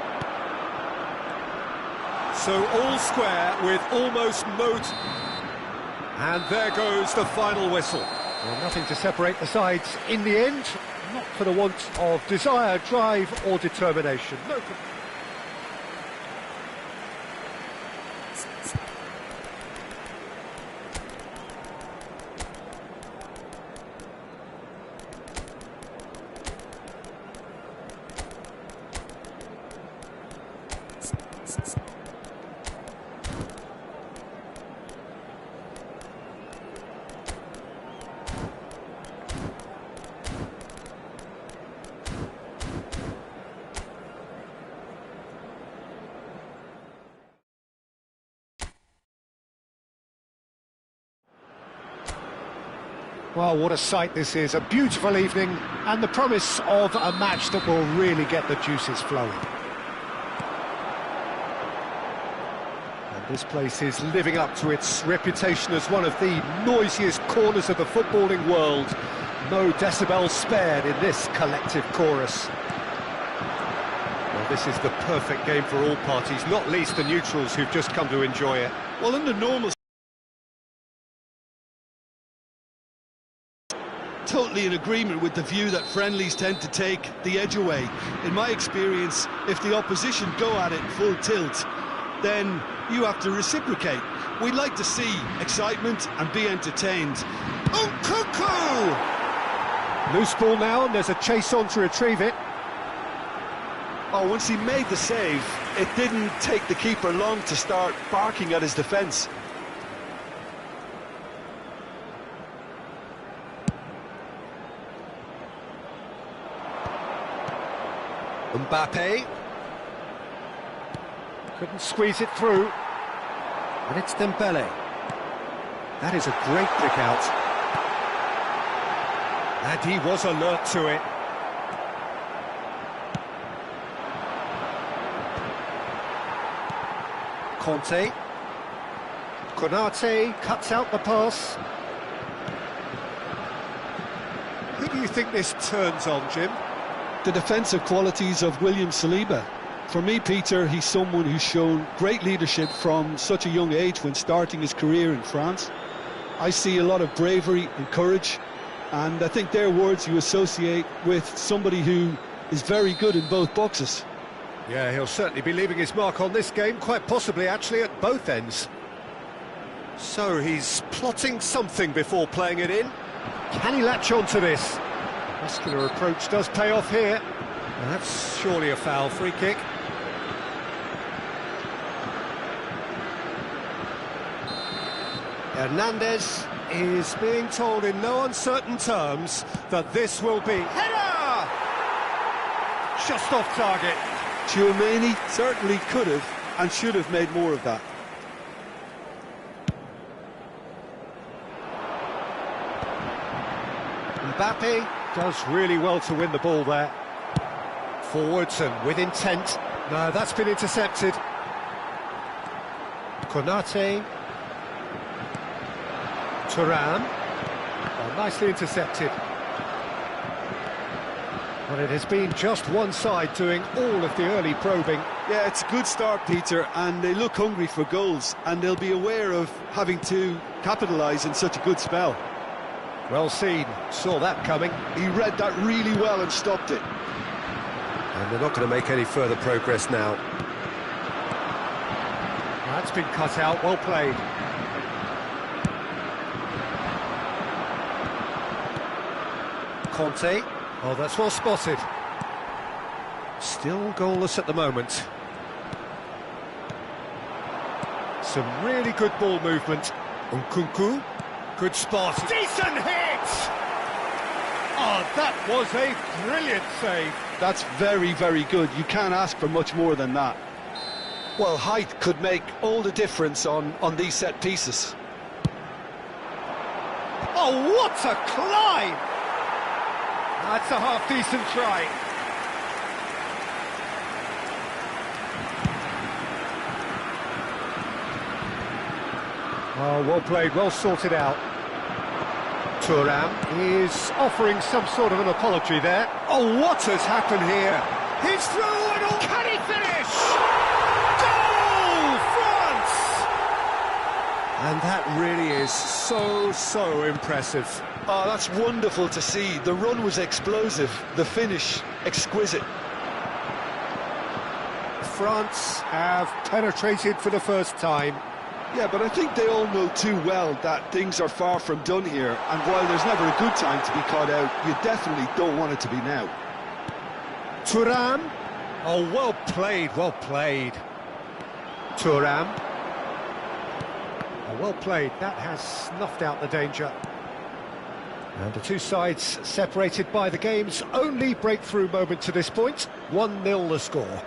So all square with almost no... And there goes the final whistle. Well, nothing to separate the sides in the end, not for the want of desire, drive or determination. No. Well, what a sight this is, a beautiful evening and the promise of a match that will really get the juices flowing. And this place is living up to its reputation as one of the noisiest corners of the footballing world. No decibels spared in this collective chorus. Well, this is the perfect game for all parties, not least the neutrals who've just come to enjoy it. Well, under normal... Totally in agreement with the view that friendlies tend to take the edge away. In my experience, if the opposition go at it full tilt, then you have to reciprocate. We'd like to see excitement and be entertained. Oh, cuckoo! Loose ball now, and there's a chase on to retrieve it. Oh, once he made the save, it didn't take the keeper long to start barking at his defence. Mbappe couldn't squeeze it through, and it's Dembele. That is a great pick out, and he was alert to it. Conte. Konate cuts out the pass. Who do you think this turns on, Jim? The defensive qualities of William Saliba. For me, Peter, he's someone who's shown great leadership from such a young age when starting his career in France. I see a lot of bravery and courage, and I think they're words you associate with somebody who is very good in both boxes. Yeah, he'll certainly be leaving his mark on this game, quite possibly actually at both ends. So he's plotting something before playing it in. Can he latch on to this? Muscular approach does pay off here. And that's surely a foul. Free kick. Hernandez is being told in no uncertain terms that this will be header! Just off target. Youngmin certainly could have and should have made more of that. Mbappe does really well to win the ball there. Forwards and with intent. No, that's been intercepted. Konate. Thuram. Oh, nicely intercepted. Well, it has been just one side doing all of the early probing. Yeah, it's a good start, Peter, and they look hungry for goals, and they'll be aware of having to capitalise in such a good spell. Well seen, saw that coming. He read that really well and stopped it. And they're not going to make any further progress now. That's been cut out, well played. Conte. Oh, that's well spotted. Still goalless at the moment. Some really good ball movement. Nkunku. Good spot. Decent hit! Oh, that was a brilliant save. That's very, very good. You can't ask for much more than that. Well, height could make all the difference on these set pieces. Oh, what a climb! That's a half-decent try. Oh, well played, well sorted out. Thuram is offering some sort of an apology there. Oh, what has happened here? He's through and all. Can he finish? Goal, France! And that really is so impressive. Oh, that's wonderful to see. The run was explosive, the finish exquisite. France have penetrated for the first time. Yeah, but I think they all know too well that things are far from done here, and while there's never a good time to be caught out, you definitely don't want it to be now. Thuram. Oh, well played, well played. Thuram. Oh, well played, that has snuffed out the danger. And the two sides separated by the game's only breakthrough moment to this point. 1-0 the score.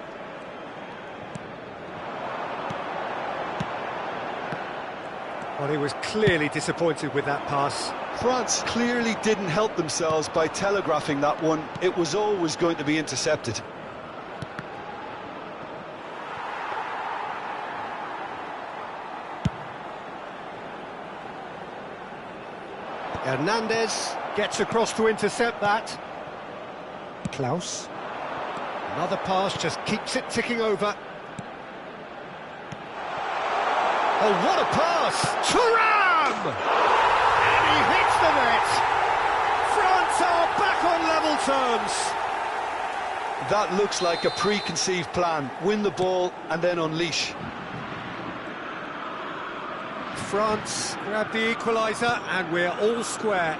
Well, he was clearly disappointed with that pass. France clearly didn't help themselves by telegraphing that one. It was always going to be intercepted. Hernandez gets across to intercept that. Klaus. Another pass, just keeps it ticking over. Oh, what a pass! Thuram! And he hits the net! France are back on level terms! That looks like a preconceived plan. Win the ball and then unleash. France grab the equaliser and we're all square.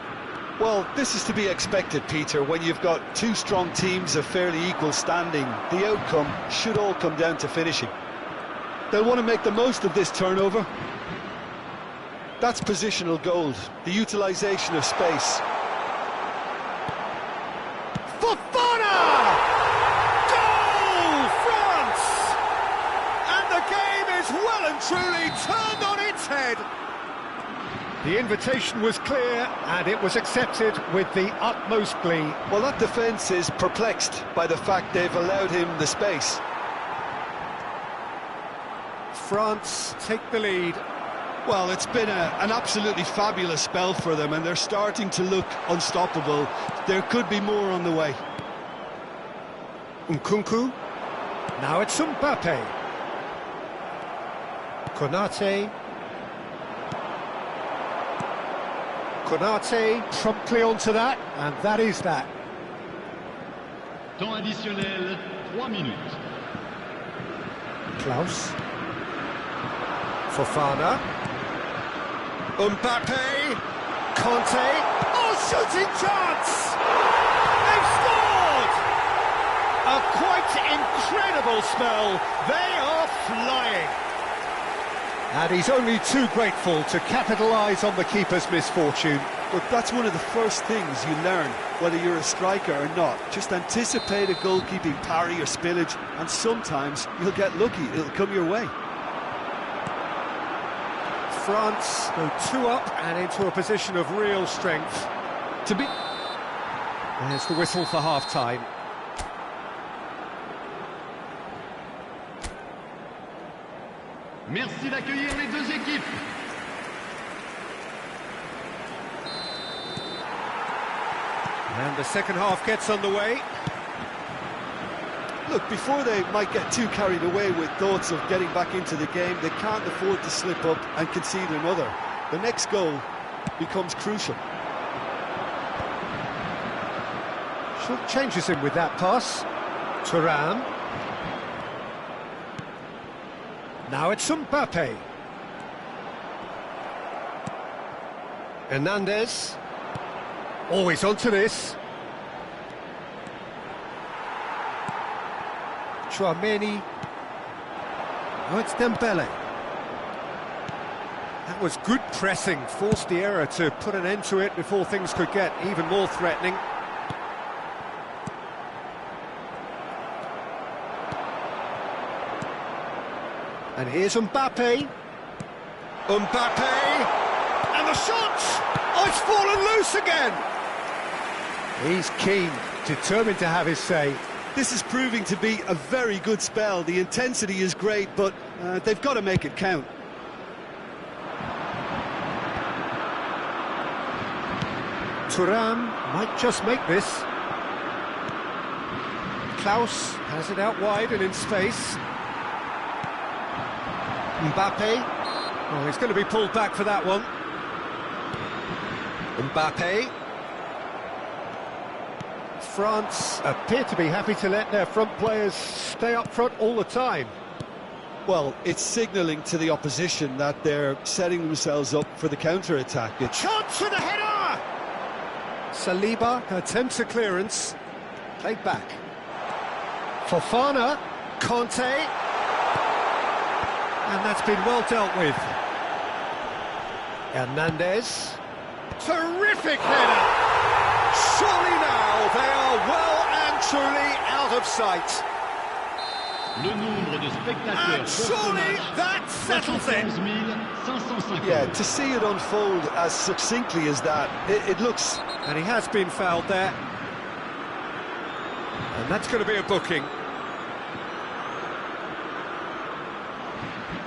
Well, this is to be expected, Peter, when you've got two strong teams of fairly equal standing. The outcome should all come down to finishing. They'll want to make the most of this turnover. That's positional gold, the utilisation of space. Fofana! Goal, France! And the game is well and truly turned on its head. The invitation was clear and it was accepted with the utmost glee. Well, that defence is perplexed by the fact they've allowed him the space. France take the lead. Well, it's been an absolutely fabulous spell for them, and they're starting to look unstoppable. There could be more on the way. Nkunku. Now it's Mbappe. Konate. Konate promptly onto that, and that is that. Temps additionnel, 3 minutes. Klaus. Fofana. Mbappe. Conte. Oh, shooting chance! They've scored! A quite incredible spell. They are flying. And he's only too grateful to capitalise on the keeper's misfortune. But that's one of the first things you learn, whether you're a striker or not. Just anticipate a goalkeeping parry or spillage, and sometimes you'll get lucky. It'll come your way. France go 2 up and into a position of real strength. There's the whistle for half-time. Merci d'accueillir les deux équipes. And the second half gets underway. Look, before they might get too carried away with thoughts of getting back into the game, they can't afford to slip up and concede another. The next goal becomes crucial. Short changes him with that pass. Thuram. Now it's Mbappe. Hernandez. Always onto this. Chouameni. Oh, it's Dembele. That was good pressing, forced the error to put an end to it before things could get even more threatening. And here's Mbappe. Mbappe! And the shot! Oh, it's fallen loose again! He's keen, determined to have his say. This is proving to be a very good spell. The intensity is great, but they've got to make it count. Thuram might just make this. Klaus has it out wide and in space. Mbappe. Oh, he's going to be pulled back for that one. Mbappe. France appear to be happy to let their front players stay up front all the time. Well, it's signalling to the opposition that they're setting themselves up for the counter-attack. Chance for the header! Saliba attempts a clearance. Played back. Fofana. Conte. And that's been well dealt with. Hernandez. Terrific header! Surely now they are well and truly out of sight. Le nombre de spectateurs And surely that settles it. 550. Yeah, to see it unfold as succinctly as that, it looks... And he has been fouled there. And that's going to be a booking.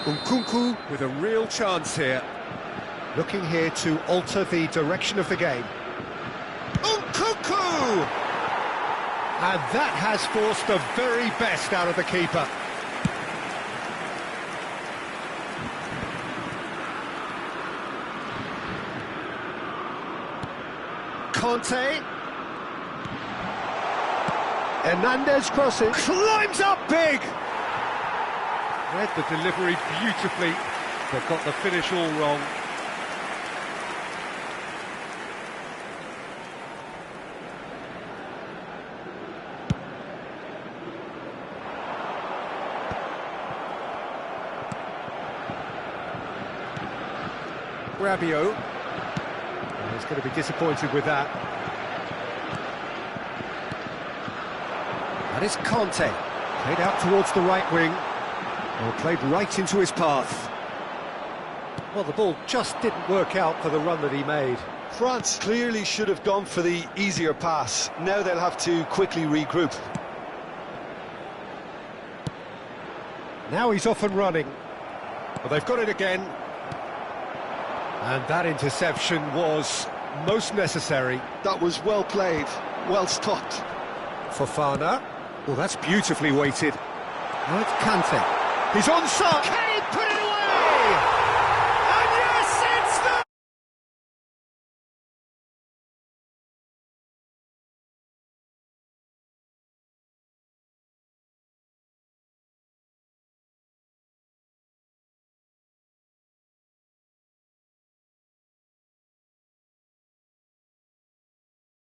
Nkunku with a real chance here. Looking here to alter the direction of the game. Nkunku! And that has forced the very best out of the keeper. Conte. Hernandez crosses. Climbs up big! Read the delivery beautifully, but got the finish all wrong. Rabiot. Oh, he's going to be disappointed with that. That is Conte. Played out towards the right wing. Well, played right into his path. Well, the ball just didn't work out for the run that he made. France clearly should have gone for the easier pass. Now they'll have to quickly regroup. Now he's off and running. Well, they've got it again. And that interception was most necessary. That was well played, well stopped. Fofana. Well, that's beautifully weighted. Now it's Kante. He's onside.